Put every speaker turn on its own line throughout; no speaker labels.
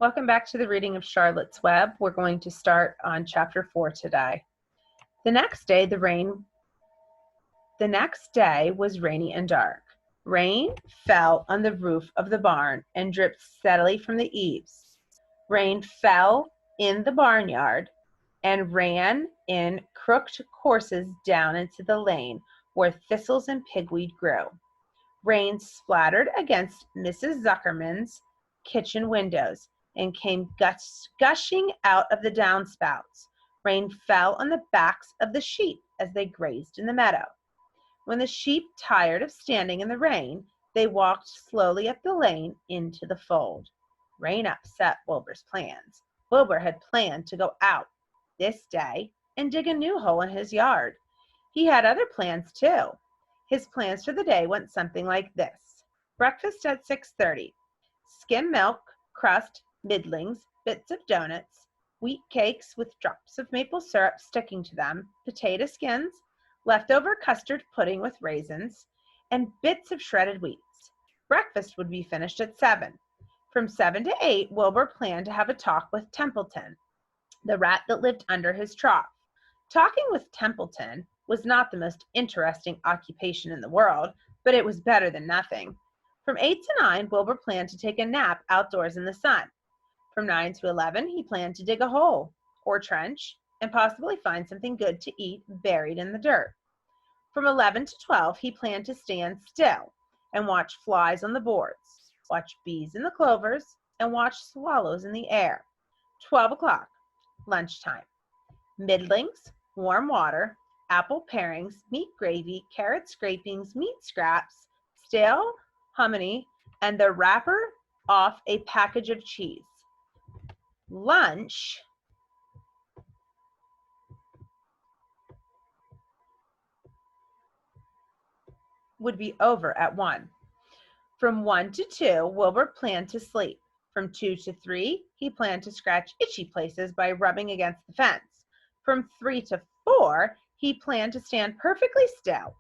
Welcome back to the reading of Charlotte's Web. We're going to start on chapter 4 today. The next day was rainy and dark. Rain fell on the roof of the barn and dripped steadily from the eaves. Rain fell in the barnyard and ran in crooked courses down into the lane where thistles and pigweed grew. Rain splattered against Mrs. Zuckerman's kitchen windows and came gushing out of the downspouts. Rain fell on the backs of the sheep as they grazed in the meadow. When the sheep tired of standing in the rain, they walked slowly up the lane into the fold. Rain upset Wilbur's plans. Wilbur had planned to go out this day and dig a new hole in his yard. He had other plans too. His plans for the day went something like this. Breakfast at 6:30. Skim milk, crust, middlings, bits of donuts, wheat cakes with drops of maple syrup sticking to them, potato skins, leftover custard pudding with raisins, and bits of shredded wheats. Breakfast would be finished at 7. From 7 to 8, Wilbur planned to have a talk with Templeton, the rat that lived under his trough. Talking with Templeton was not the most interesting occupation in the world, but it was better than nothing. From 8 to 9, Wilbur planned to take a nap outdoors in the sun. From 9 to 11, he planned to dig a hole or trench and possibly find something good to eat buried in the dirt. From 11 to 12, he planned to stand still and watch flies on the boards, watch bees in the clovers, and watch swallows in the air. 12 o'clock, lunchtime. Middlings, warm water, apple parings, meat gravy, carrot scrapings, meat scraps, stale hominy, and the wrapper off a package of cheese. Lunch would be over at 1. From 1 to 2, Wilbur planned to sleep. From 2 to 3, he planned to scratch itchy places by rubbing against the fence. From 3 to 4, he planned to stand perfectly still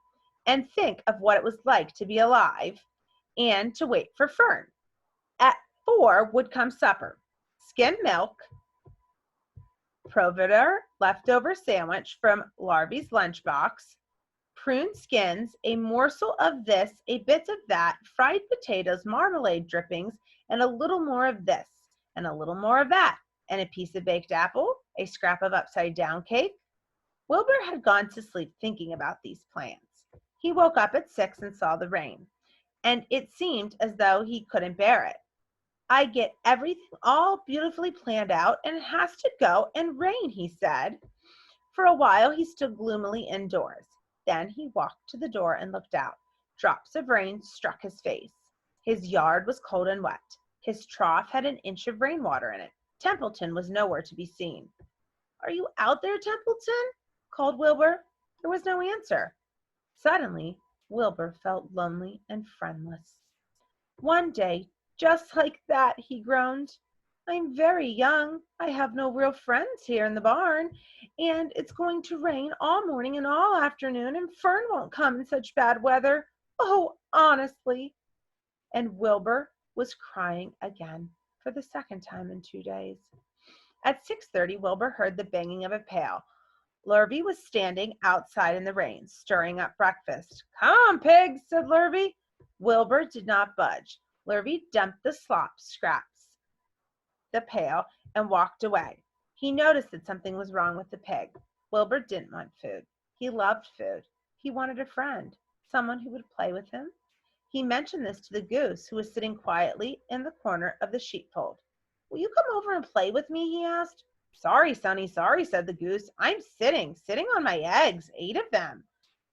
and think of what it was like to be alive and to wait for Fern. At 4 would come supper. Skim milk, Provider leftover sandwich from Larvy's lunchbox, prune skins, a morsel of this, a bit of that, fried potatoes, marmalade drippings, and a little more of this, and a little more of that, and a piece of baked apple, a scrap of upside-down cake. Wilbur had gone to sleep thinking about these plans. He woke up at 6 and saw the rain, and it seemed as though he couldn't bear it. I get everything all beautifully planned out, and it has to go and rain, he said. For a while, he stood gloomily indoors. Then he walked to the door and looked out. Drops of rain struck his face. His yard was cold and wet. His trough had an inch of rainwater in it. Templeton was nowhere to be seen. "Are you out there, Templeton?" called Wilbur. There was no answer. Suddenly, Wilbur felt lonely and friendless. "One day, just like that," he groaned. "I'm very young. I have no real friends here in the barn, and it's going to rain all morning and all afternoon, and Fern won't come in such bad weather. Oh, honestly." And Wilbur was crying again for the second time in 2 days. At 6:30, Wilbur heard the banging of a pail. Lurvy was standing outside in the rain, stirring up breakfast. "Come on, pigs," said Lurvy. Wilbur did not budge. Lurvy dumped the slop scraps, the pail, and walked away. He noticed that something was wrong with the pig. Wilbur didn't want food. He loved food. He wanted a friend, someone who would play with him. He mentioned this to the goose, who was sitting quietly in the corner of the sheepfold. "Will you come over and play with me?" he asked. "Sorry, Sonny, sorry," said the goose. "I'm sitting on my eggs, 8 of them.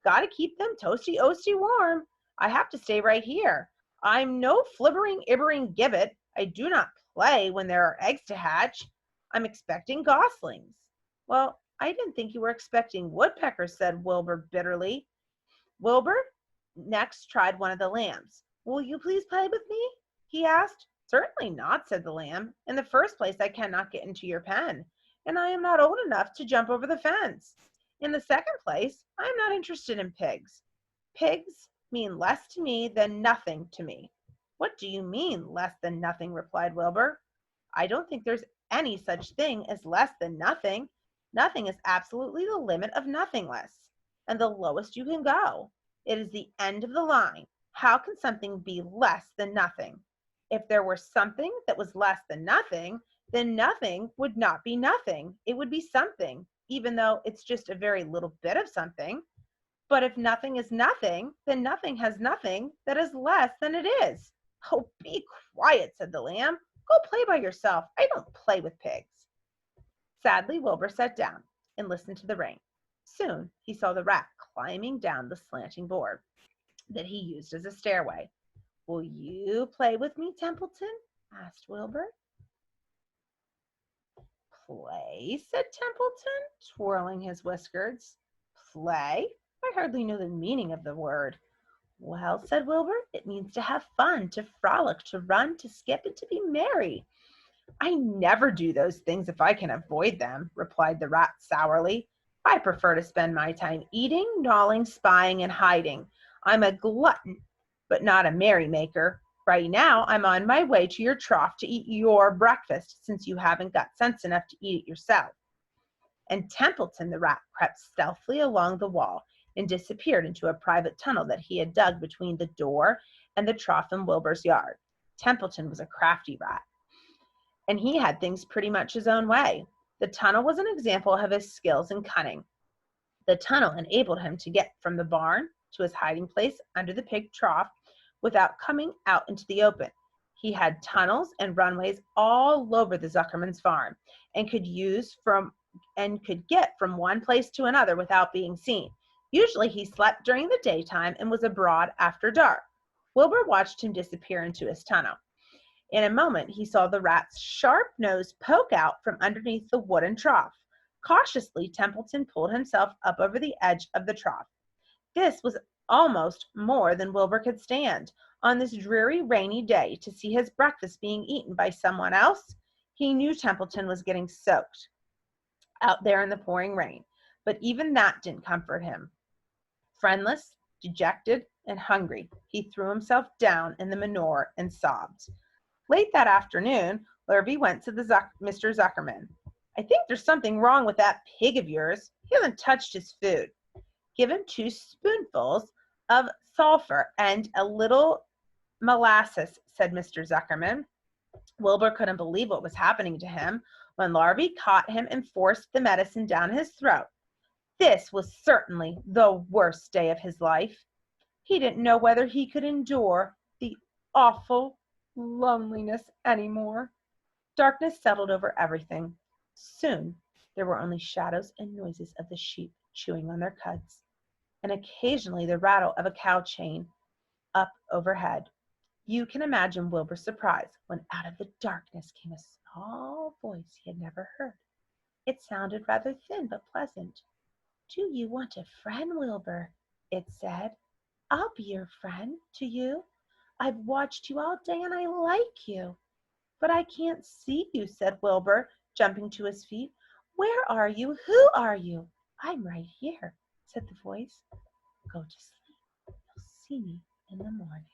Got to keep them toasty-oasty warm. I have to stay right here. I'm no flibbering, ibbering gibbet. I do not play when there are eggs to hatch. I'm expecting goslings." "Well, I didn't think you were expecting woodpeckers," said Wilbur bitterly. Wilbur next tried one of the lambs. "Will you please play with me?" he asked. "Certainly not," said the lamb. "In the first place, I cannot get into your pen, and I am not old enough to jump over the fence. In the second place, I am not interested in pigs. Pigs mean less to me than nothing to me." "What do you mean, less than nothing?" replied Wilbur. I don't think there's any such thing as less than nothing. Nothing is absolutely the limit of nothingness, and the lowest you can go. It is the end of the line. How can something be less than nothing? If there were something that was less than nothing, then nothing would not be nothing. It would be something, even though it's just a very little bit of something. But if nothing is nothing, then nothing has nothing that is less than it is. Oh, be quiet, said the lamb. Go play by yourself. I don't play with pigs. Sadly, Wilbur sat down and listened to the rain. Soon he saw the rat climbing down the slanting board that he used as a stairway. Will you play with me, Templeton? Asked Wilbur. Play, said Templeton, twirling his whiskers. Play? I hardly know the meaning of the word. Well, said Wilbur, it means to have fun, to frolic, to run, to skip, and to be merry. I never do those things if I can avoid them, replied the rat sourly. I prefer to spend my time eating, gnawing, spying, and hiding. I'm a glutton, but not a merrymaker. Right now, I'm on my way to your trough to eat your breakfast, since you haven't got sense enough to eat it yourself. And Templeton the rat crept stealthily along the wall and disappeared into a private tunnel that he had dug between the door and the trough in Wilbur's yard. Templeton was a crafty rat, and he had things pretty much his own way. The tunnel was an example of his skills and cunning. The tunnel enabled him to get from the barn to his hiding place under the pig trough without coming out into the open. He had tunnels and runways all over the Zuckerman's farm and could get from one place to another without being seen. Usually he slept during the daytime and was abroad after dark. Wilbur watched him disappear into his tunnel. In a moment he saw the rat's sharp nose poke out from underneath the wooden trough. Cautiously, Templeton pulled himself up over the edge of the trough. This was almost more than Wilbur could stand. On this dreary, rainy day, to see his breakfast being eaten by someone else, he knew Templeton was getting soaked out there in the pouring rain. But even that didn't comfort him. Friendless, dejected, and hungry, he threw himself down in the manure and sobbed. Late that afternoon, Lurvy went to Mr. Zuckerman. I think there's something wrong with that pig of yours. He hasn't touched his food. Give him 2 spoonfuls of sulfur and a little molasses, said Mr. Zuckerman. Wilbur couldn't believe what was happening to him when Larvy caught him and forced the medicine down his throat. This was certainly the worst day of his life. He didn't know whether he could endure the awful loneliness anymore. Darkness settled over everything. Soon there were only shadows and noises of the sheep chewing on their cuds, and occasionally the rattle of a cow chain up overhead. You can imagine Wilbur's surprise when out of the darkness came a small voice he had never heard. It sounded rather thin but pleasant. Do you want a friend, Wilbur? It said. I'll be your friend to you. I've watched you all day and I like you. But I can't see you, said Wilbur, jumping to his feet. Where are you? Who are you? I'm right here, said the voice. Go to sleep. You'll see me in the morning.